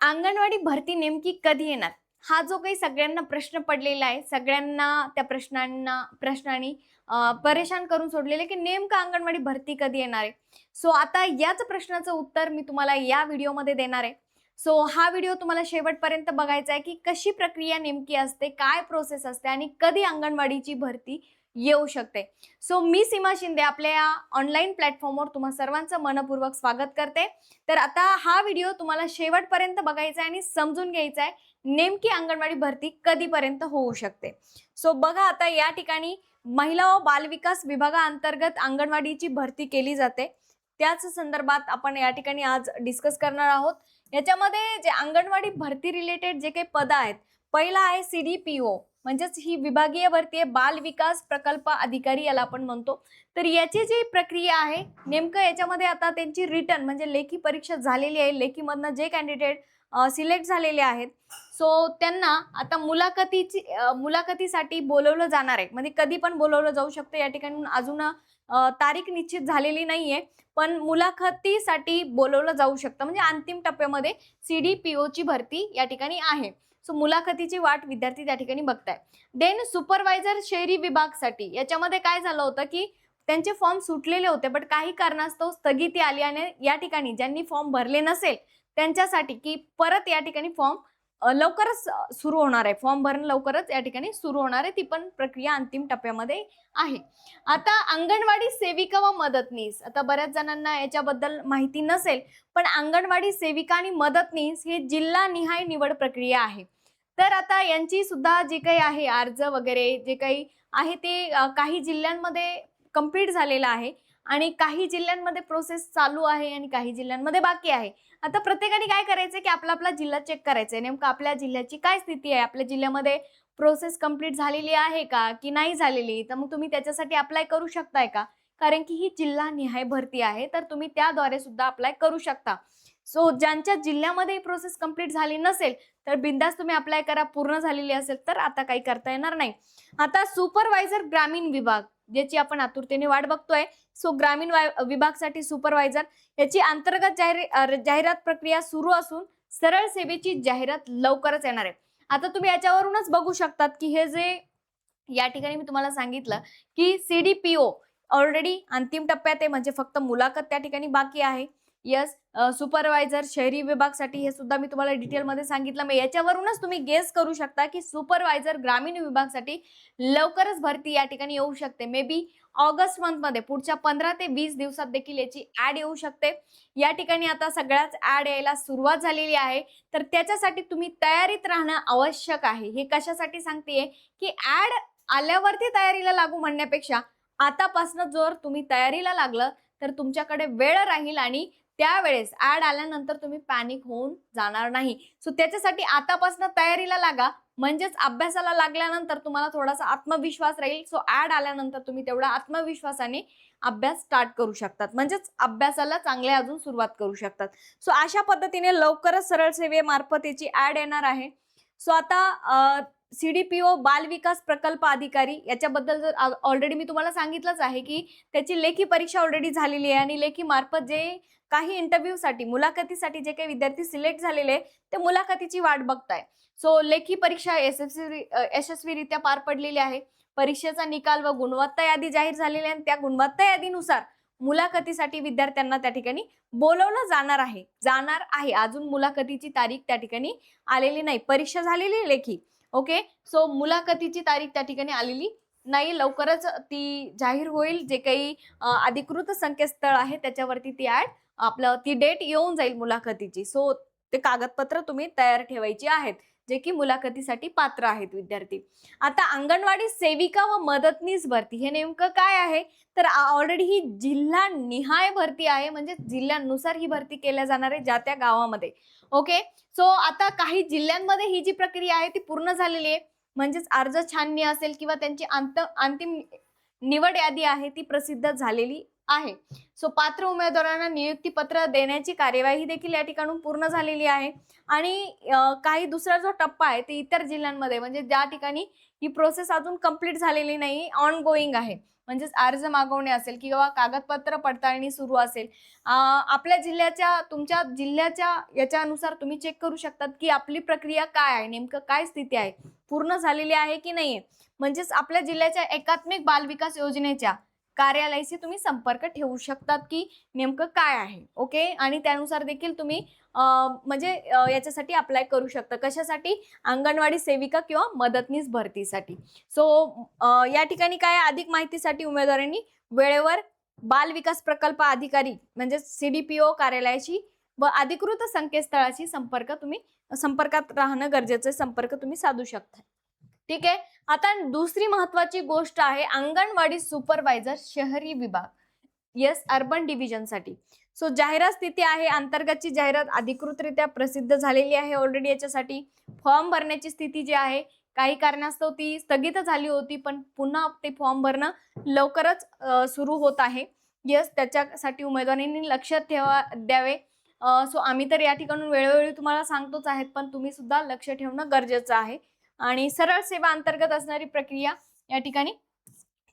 अंगणवाडी भरती नेमकी कधी येणार? हा जो काही सगळ्यांना प्रश्न पडलेला आहे, सगळ्यांना त्या प्रश्नांनी परेशान करून सोडलेले की नेमकं अंगणवाडी भरती कधी येणार आहे? सो आता याच प्रश्नाचं उत्तर मी तुम्हाला या व्हिडिओमध्ये देणार आहे. सो हा व्हिडिओ तुम्हाला शेवटपर्यंत बघायचा आहे की कशी प्रक्रिया नेमकी असते, काय प्रोसेस असते आणि कधी अंगणवाडीची भरती येऊ शकते. सो मी सीमा शिंदे आपल्या या ऑनलाईन प्लॅटफॉर्मवर तुम्हा सर्वांचं मनपूर्वक स्वागत करते. तर आता हा व्हिडिओ तुम्हाला शेवटपर्यंत बघायचा आहे आणि समजून घ्यायचा आहे नेमकी अंगणवाडी भरती कधीपर्यंत होऊ शकते. सो बघा, आता या ठिकाणी महिला व बालविकास विभागाअंतर्गत अंगणवाडीची भरती केली जाते. त्याच संदर्भात आपण या ठिकाणी आज डिस्कस करणार आहोत. याच्यामध्ये जे अंगणवाडी भरती रिलेटेड जे काही पद आहेत, पहिला आहे CDPO, म्हणजेच ही विभागीय भरती आहे, बाल विकास प्रकल्प अधिकारी याला आपण म्हणतो. तर याची जी प्रक्रिया आहे नेमकं याच्यामध्ये आता त्यांची रिटन म्हणजे लेखी परीक्षा झालेली आहे. लेखीमधनं जे कॅन्डिडेट सिलेक्ट झालेले आहेत, सो त्यांना आता मुलाखतीसाठी बोलवलं जाणार आहे. म्हणजे कधी पण बोलवलं जाऊ शकतं. या ठिकाणी अजून तारीख निश्चित झालेली नाहीये, पण मुलाखतीसाठी बोलवलं जाऊ शकतं. म्हणजे अंतिम टप्प्यामध्ये CDPO ची भरती या ठिकाणी आहे. सो मुलाखतीची वाट विद्यार्थी त्या ठिकाणी बघताय. देन सुपरवायझर शहरी विभागसाठी याच्यामध्ये काय झालं होतं की त्यांचे फॉर्म सुटलेले होते, बट काही कारणास्तव स्थगिती आली आणि या ठिकाणी ज्यांनी फॉर्म भरले नसेल त्यांच्यासाठी की परत या ठिकाणी फॉर्म लवकरच सुरू होणार आहे. फॉर्म भरणं लवकरच या ठिकाणी सुरू होणार आहे. ती पण प्रक्रिया अंतिम टप्प्यामध्ये आहे. आता अंगणवाडी सेविका व मदतनीस, आता बऱ्याच जणांना याच्याबद्दल माहिती नसेल, पण अंगणवाडी सेविका आणि मदतनीस ही जिल्हानिहाय निवड प्रक्रिया आहे. तर आता यांची सुद्धा जे काही आहे अर्ज वगैरे जे काही आहे ते काही जिल्ह्यांमध्ये कंप्लीट झालेलं आहे आणि काही जिल्ह्यांमध्ये प्रोसेस चालू आहे आणि काही जिल्ह्यांमध्ये बाकी आहे. आता प्रत्येकाने काय करायचं की आपला आपला जिल्हा चेक करायचा आहे. नेमकं आपल्या जिल्ह्याची काय स्थिती आहे, आपल्या जिल्ह्यामध्ये प्रोसेस कंप्लीट झालेली आहे का की नाही झालेली, तर मग तुम्ही त्याच्यासाठी अप्लाय करू शकताय का? कारण की ही जिल्हानिहाय भरती आहे, तर तुम्ही त्याद्वारे सुद्धा अप्लाय करू शकता. सो ज्यांच्या जिल्ह्यामध्ये ही प्रोसेस कंप्लीट झाली नसेल तर बिंदास तुम्ही अप्लाय करा. पूर्ण झालेली असेल तर आता काही करता येणार नाही. आता सुपरवायझर ग्रामीण विभाग, ज्याची आपण आतुरतेने वाट बघतोय. सो ग्रामीण विभागसाठी सुपरवायझर याची अंतर्गत जाहिरात प्रक्रिया सुरू असून सरळ सेवेची जाहिरात लवकरच येणार आहे. आता तुम्ही याच्यावरूनच बघू शकतात की हे जे या ठिकाणी मी तुम्हाला सांगितलं की CDPO ऑलरेडी अंतिम टप्प्यात आहे, म्हणजे फक्त मुलाखत त्या ठिकाणी बाकी आहे. यस, सुपरवायझर शहरी विभागसाठी हे सुद्धा मी तुम्हाला डिटेलमध्ये सांगितलं. मग याच्यावरूनच तुम्ही गेस करू शकता की सुपरवायझर ग्रामीण विभागसाठी लवकरच भरती या ठिकाणी येऊ शकते. मे बी ऑगस्ट मंथमध्ये पुढच्या 15 ते 20 दिवसात देखील याची ऍड येऊ शकते. या ठिकाणी आता सगळ्याच ऍड यायला सुरुवात झालेली आहे. तर त्याच्यासाठी तुम्ही तयारीत राहणं आवश्यक आहे. हे कशासाठी सांगतेय की ऍड आल्यावरती तयारीला लागू म्हणण्यापेक्षा आतापासून जर तुम्ही तयारीला लागलं तर तुमच्याकडे वेळ राहील आणि त्यावेळेस ऍड आल्यानंतर तुम्ही पॅनिक होऊन जाणार नाही. सो त्याच्यासाठी आतापासून तयारीला लागा, म्हणजेच अभ्यासाला लागल्यानंतर तुम्हाला थोडासा आत्मविश्वास राहील. सो ऍड आल्यानंतर तुम्ही तेवढा आत्मविश्वासाने अभ्यास स्टार्ट करू शकतात, म्हणजेच अभ्यासाला चांगले अजून सुरुवात करू शकतात. सो अशा पद्धतीने लवकरच सरळ सेवेमार्फत याची ऍड येणार आहे. सो आता CDPO बाल विकास प्रकल्प अधिकारी याच्याबद्दल जर ऑलरेडी मी तुम्हाला सांगितलंच आहे की त्याची लेखी परीक्षा ऑलरेडी झालेली आहे आणि लेखी मार्फत जे काही इंटरव्ह्यूसाठी मुलाखतीसाठी जे काही विद्यार्थी सिलेक्ट झालेले ते मुलाखतीची वाट बघताय. सो लेखी परीक्षा यशस्वीरित्या पार पडलेली आहे. परीक्षेचा निकाल व गुणवत्ता यादी जाहीर झालेली आहे. त्या गुणवत्ता यादीनुसार मुलाखतीसाठी विद्यार्थ्यांना त्या ठिकाणी बोलवलं जाणार आहे. अजून मुलाखतीची तारीख त्या ठिकाणी आलेली नाही. परीक्षा झालेली लेखी, ओके. सो मुलाखतीची तारीख त्या ठिकाणी आलेली नाही. लवकरच ती जाहीर होईल. जे काही अधिकृत संकेतस्थळ आहे त्याच्यावरती ती डेट येऊन जाईल मुलाखतीची. सो ते कागदपत्र तुम्ही तयार ठेवायची आहेत जे की मुलाखतीसाठी पात्र आहेत विद्यार्थी. आता अंगणवाडी सेविका व मदतनीस भरती हे नेमकं काय आहे, तर ऑलरेडी ही जिल्हा निहाय भरती आहे, म्हणजे जिल्ह्यानुसार ही भरती केल्या जाणार आहे ज्या त्या गावामध्ये. ओके. सो आता काही जिल्ह्यांमध्ये ही जी प्रक्रिया आहे ती पूर्ण झालेली आहे, म्हणजेच अर्ज छाननी असेल किंवा त्यांची अंतिम निवड यादी आहे ती प्रसिद्ध झालेली आहे. सो पात्र उमेदवारांना नियुक्ती पत्र देण्याची कार्यवाही देखील या ठिकाणी पूर्ण झालेली आहे. आणि काही दुसरा जो टप्पा आहे ते इतर जिल्ह्यांमध्ये, म्हणजे ज्या ठिकाणी ही प्रोसेस अजून कंप्लीट झालेली नाही, ऑन गोईंग आहे, म्हणजेच अर्ज मागवणे असेल किंवा कागदपत्र पडताळणी सुरू असेल, आपल्या जिल्ह्याच्या, तुमच्या जिल्ह्याच्या याच्यानुसार तुम्ही चेक करू शकतात की आपली प्रक्रिया काय आहे, नेमकं काय स्थिती आहे, पूर्ण झालेली आहे की नाहीये. म्हणजेच आपल्या जिल्ह्याच्या एकात्मिक बाल विकास योजनेच्या कार्यालयाशी तुम्ही संपर्क ठेवू शकतात की नेमकं काय आहे. ओके, आणि त्यानुसार देखील तुम्ही म्हणजे याच्यासाठी अप्लाय करू शकता. कशासाठी? अंगणवाडी सेविका किंवा मदतनीस भरतीसाठी. सो या ठिकाणी काय, अधिक माहितीसाठी उमेदवारांनी वेळेवर बाल विकास प्रकल्प अधिकारी म्हणजे CDPO कार्यालयाशी व अधिकृत संकेतस्थळाशी संपर्कात राहणं गरजेचं आहे. संपर्क तुम्ही साधू शकता. ठीक आहे. आता दुसरी महत्वाची गोष्ट आहे अंगणवाडी सुपरवायझर शहरी विभाग, येस, अर्बन डिव्हिजन साठी. सो जाहिरात स्थिती आहे, अंतर्गतची जाहिरात अधिकृतरित्या प्रसिद्ध झालेली आहे ऑलरेडी. याच्यासाठी फॉर्म भरण्याची स्थिती जी आहे, काही कारणास्तव ती स्थगित झाली होती, पण पुन्हा ते फॉर्म भरणं लवकरच सुरू होत आहे. येस, त्याच्यासाठी उमेदवारांनी लक्ष द्यावे. सो आम्ही तर या ठिकाणी वेळोवेळी तुम्हाला सांगतोच आहेत, पण तुम्ही सुद्धा लक्ष ठेवणं गरजेचं आहे. आणि सरळ सेवा अंतर्गत असणारी प्रक्रिया या ठिकाणी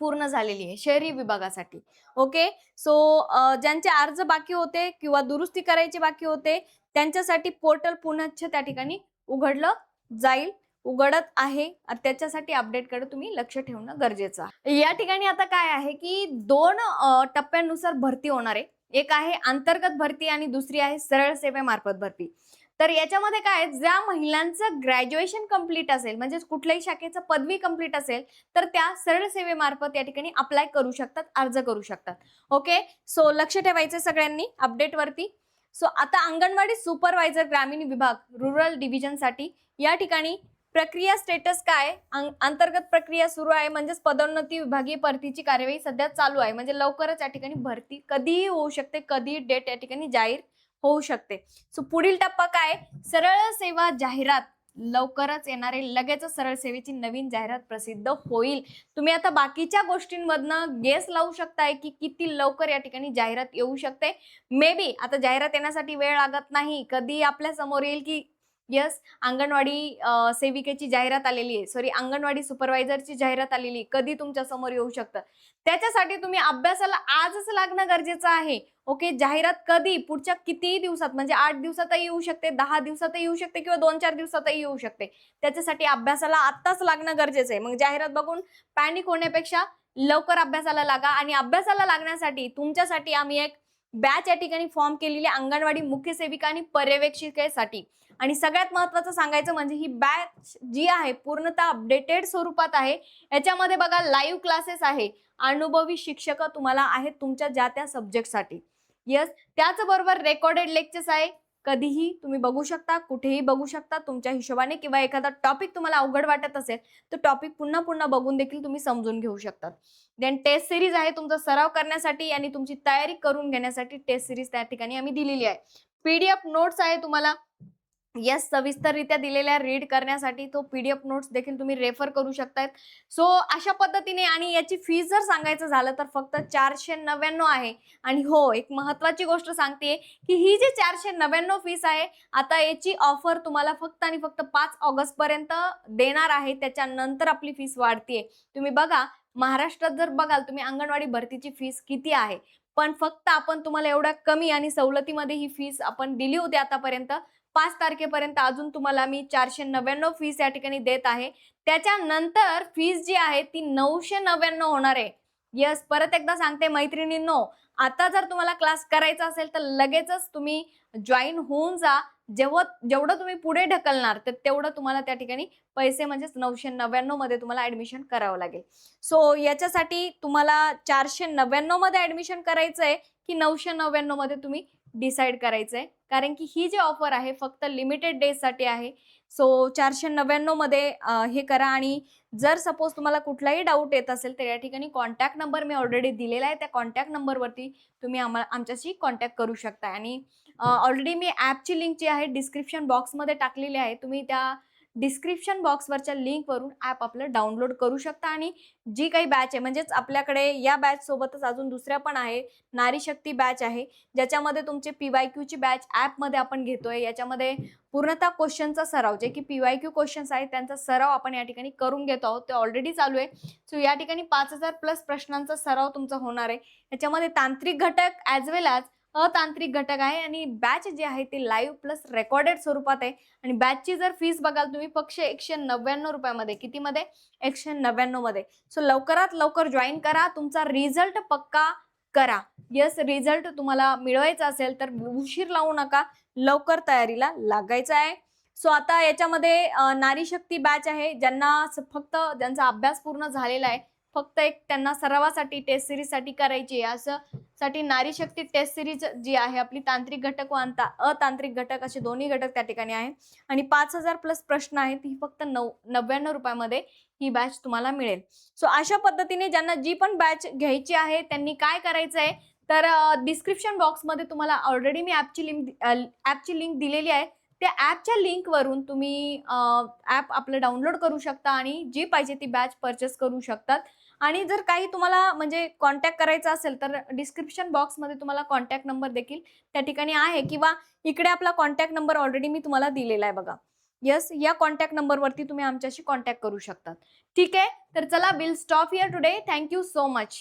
पूर्ण झालेली आहे शहरी विभागासाठी. ओके, सो ज्यांचे अर्ज बाकी होते किंवा दुरुस्ती करायची बाकी होते त्यांच्यासाठी पोर्टल पुनश्च त्या ठिकाणी उघडलं जाईल, उघडत आहे. त्याच्यासाठी अपडेटकडे तुम्ही लक्ष ठेवणं गरजेचं आहे. या ठिकाणी आता काय आहे की 2 टप्प्यांनुसार भरती होणार आहे. एक आहे अंतर्गत भरती आणि दुसरी आहे सरळ सेवेमार्फत भरती. तर याच्यामध्ये काय, ज्या महिलांचं ग्रॅज्युएशन कंप्लीट असेल, म्हणजे कुठल्याही शाखेचं पदवी कंप्लीट असेल, तर त्या सरळ सेवेमार्फत या ठिकाणी अप्लाय करू शकतात, अर्ज करू शकतात. ओके, सो लक्ष ठेवायचं सगळ्यांनी अपडेटवरती. सो आता अंगणवाडी सुपरवायझर ग्रामीण विभाग रूरल डिव्हिजन साठी या ठिकाणी प्रक्रिया स्टेटस काय, अंतर्गत प्रक्रिया सुरू आहे, म्हणजेच पदोन्नती विभागीय भरतीची कार्यवाही सध्या चालू आहे. म्हणजे लवकरच या ठिकाणी भरती कधीही होऊ शकते, कधी डेट या ठिकाणी जाहीर होऊ शकते. सो पुढील टप्पा काय, सरळ सेवा जाहिरात लवकरच येणारे, लगेच सरळ सेवेची नवीन जाहिरात प्रसिद्ध होईल. तुम्ही आता बाकीच्या गोष्टींमधनं गेस लावू शकताय की किती लवकर या ठिकाणी जाहिरात येऊ शकते. मे बी आता जाहिरात येण्यासाठी वेळ लागत नाही, कधी आपल्या समोर येईल की यस, अंगणवाडी सेविकेची जाहिरात आलेली आहे, सॉरी अंगणवाडी सुपरवायझरची जाहिरात आलेली, कधी तुमच्या समोर येऊ शकतं. त्याच्यासाठी तुम्ही अभ्यासाला आजच लागणं गरजेचं आहे. ओके, जाहिरात कधी, पुढच्या कितीही दिवसात, म्हणजे 8 दिवसातही येऊ शकते, 10 दिवसातही येऊ शकते किंवा 2-4 दिवसातही येऊ शकते. त्याच्यासाठी अभ्यासाला आत्ताच लागणं गरजेचं आहे. मग जाहिरात बघून पॅनिक होण्यापेक्षा लवकर अभ्यासाला लागा. आणि अभ्यासाला लागण्यासाठी तुमच्यासाठी आम्ही एक बॅच या ठिकाणी फॉर्म केलेली अंगणवाडी मुख्य सेविका आणि पर्यवेक्षिकेसाठी. आणि सगळ्यात महत्त्वाचं सांगायचं म्हणजे ही बॅच जी आहे पूर्णतः अपडेटेड स्वरूपात आहे. याच्यामध्ये बघा लाईव्ह क्लासेस आहे, अनुभवी शिक्षक तुम्हाला आहेत तुमच्या ज्या त्या सब्जेक्टसाठी. येस, त्याचबरोबर रेकॉर्डेड लेक्चर्स आहे, कधीही तुम्ही बघू शकता, कुठेही बघू शकता तुमच्या हिशोबाने. किंवा एखादा टॉपिक तुम्हाला अवघड वाटत असेल तर टॉपिक पुन्हा पुन्हा बघून देखील तुम्ही समजून घेऊ शकतात. देन टेस्ट सिरीज आहे तुमचा सराव करण्यासाठी आणि तुमची तयारी करून घेण्यासाठी. टेस्ट सिरीज त्या ठिकाणी आम्ही दिलेली आहे. PDF नोट्स आहे तुम्हाला यस सविस्तररित्या दिलेल्या रीड करण्यासाठी. तो PDF नोट्स देखील तुम्ही रेफर करू शकतात. सो अशा पद्धतीने. आणि याची फीस जर सांगायचं झालं तर फक्त 499 आहे. आणि हो, एक महत्वाची गोष्ट सांगते की ही जी 499 फीस आहे, आता याची ऑफर तुम्हाला फक्त आणि फक्त 5 ऑगस्ट पर्यंत देणार आहे. त्याच्यानंतर आपली फीस वाढतीये. तुम्ही बघा, महाराष्ट्रात जर बघाल तुम्ही अंगणवाडी भरतीची फीस किती आहे, पण फक्त आपण तुम्हाला एवढ्या कमी आणि सवलतीमध्ये ही फीस आपण दिली होती आतापर्यंत. 5 तारखेपर्यंत अजून तुम्हाला मी 499 फीस या ठिकाणी देत आहे. त्याच्यानंतर फीस जी आहे ती 999 होणार आहे. यस, परत एकदा सांगते मैत्रिणींनो, आता जर तुम्हाला क्लास करायचा असेल तर लगेचच तुम्ही जॉईन होऊन जा. जेवढं तुम्ही पुढे ढकलणार तर तेवढं तुम्हाला त्या ठिकाणी पैसे, म्हणजेच 999 मध्ये तुम्हाला ऍडमिशन करावं लागेल. सो याच्यासाठी तुम्हाला 499 मध्ये ऍडमिशन करायचंय की 999 मध्ये तुम्ही डिसाइड करायचंय. कारण की ही जी ऑफर आहे फक्त लिमिटेड डेज साठी आहे. सो 499 मध्ये हे करा. आणि जर सपोज तुम्हाला कुठलाही डाऊट येत असेल तर या ठिकाणी कॉन्टॅक्ट नंबर मी ऑलरेडी दिलेला आहे. त्या कॉन्टॅक्ट नंबरवरती तुम्ही आमच्याशी कॉन्टॅक्ट करू शकता. आणि ऑलरेडी मी ॲपची लिंक जी आहे डिस्क्रिप्शन बॉक्समध्ये टाकलेली आहे. तुम्ही त्या डिस्क्रिप्शन बॉक्सवरच्या लिंकवरून ॲप आपलं डाउनलोड करू शकता आणि जी काही बॅच आहे म्हणजेच आपल्याकडे या बॅच सोबतच अजून दुसऱ्या पण आहे, नारी शक्ती बॅच आहे, ज्याच्यामध्ये तुमचे PYQची बॅच ॲपमध्ये आपण घेतोय. याच्यामध्ये पूर्णतः क्वेश्चनचा सराव, जे की PYQ क्वेश्चन्स आहेत त्यांचा सराव आपण या ठिकाणी करून घेतो आहोत. ते ऑलरेडी चालू आहे. सो या ठिकाणी 5000 प्लस प्रश्नांचा सराव तुमचा होणार आहे. याच्यामध्ये तांत्रिक घटक ॲज वेल ॲज अतांत्रिक घटक आहे आणि बॅच जे आहे ते लाईव्ह प्लस रेकॉर्डेड स्वरूपात आहे. आणि बॅचची जर फीस बघाल तुम्ही फक्त 199 रुपयामध्ये, कितीमध्ये? 199 मध्ये. सो लवकरात लवकर जॉईन करा, तुमचा रिझल्ट पक्का करा. यस, रिझल्ट तुम्हाला मिळवायचा असेल तर उशीर लावू नका, लवकर तयारीला लागायचं आहे. सो आता याच्यामध्ये नारी शक्ती बॅच आहे, ज्यांना फक्त ज्यांचा अभ्यास पूर्ण झालेला आहे, फक्त एक त्यांना सरावासाठी टेस्ट सिरीजसाठी करायची आहे, असं साठी नारी शक्ती टेस्ट सिरीज जी आहे आपली, तांत्रिक घटक व अतांत्रिक घटक असे दोन्ही घटक त्या ठिकाणी आहे आणि 5000 प्लस प्रश्न आहेत. ही फक्त 99 रुपयामध्ये ही बॅच तुम्हाला मिळेल. सो अशा पद्धतीने ज्यांना जी पण बॅच घ्यायची आहे त्यांनी काय करायचं आहे, तर डिस्क्रिप्शन बॉक्समध्ये तुम्हाला ऑलरेडी मी ॲपची लिंक दिलेली आहे. त्या ॲपच्या लिंकवरून तुम्ही ॲप आपलं डाउनलोड करू शकता आणि जी पाहिजे ती बॅच परचेस करू शकतात. आणि जर काही तुम्हाला म्हणजे कॉन्टॅक्ट करायचा असेल तर डिस्क्रिप्शन बॉक्समध्ये तुम्हाला कॉन्टॅक्ट नंबर देखील त्या ठिकाणी आहे किंवा इकडे आपला कॉन्टॅक्ट नंबर ऑलरेडी मी तुम्हाला दिलेला आहे बघा. येस, या कॉन्टॅक्ट नंबरवरती तुम्ही आमच्याशी कॉन्टॅक्ट करू शकतात. ठीक आहे, तर चला will stop here today. Thank you so much.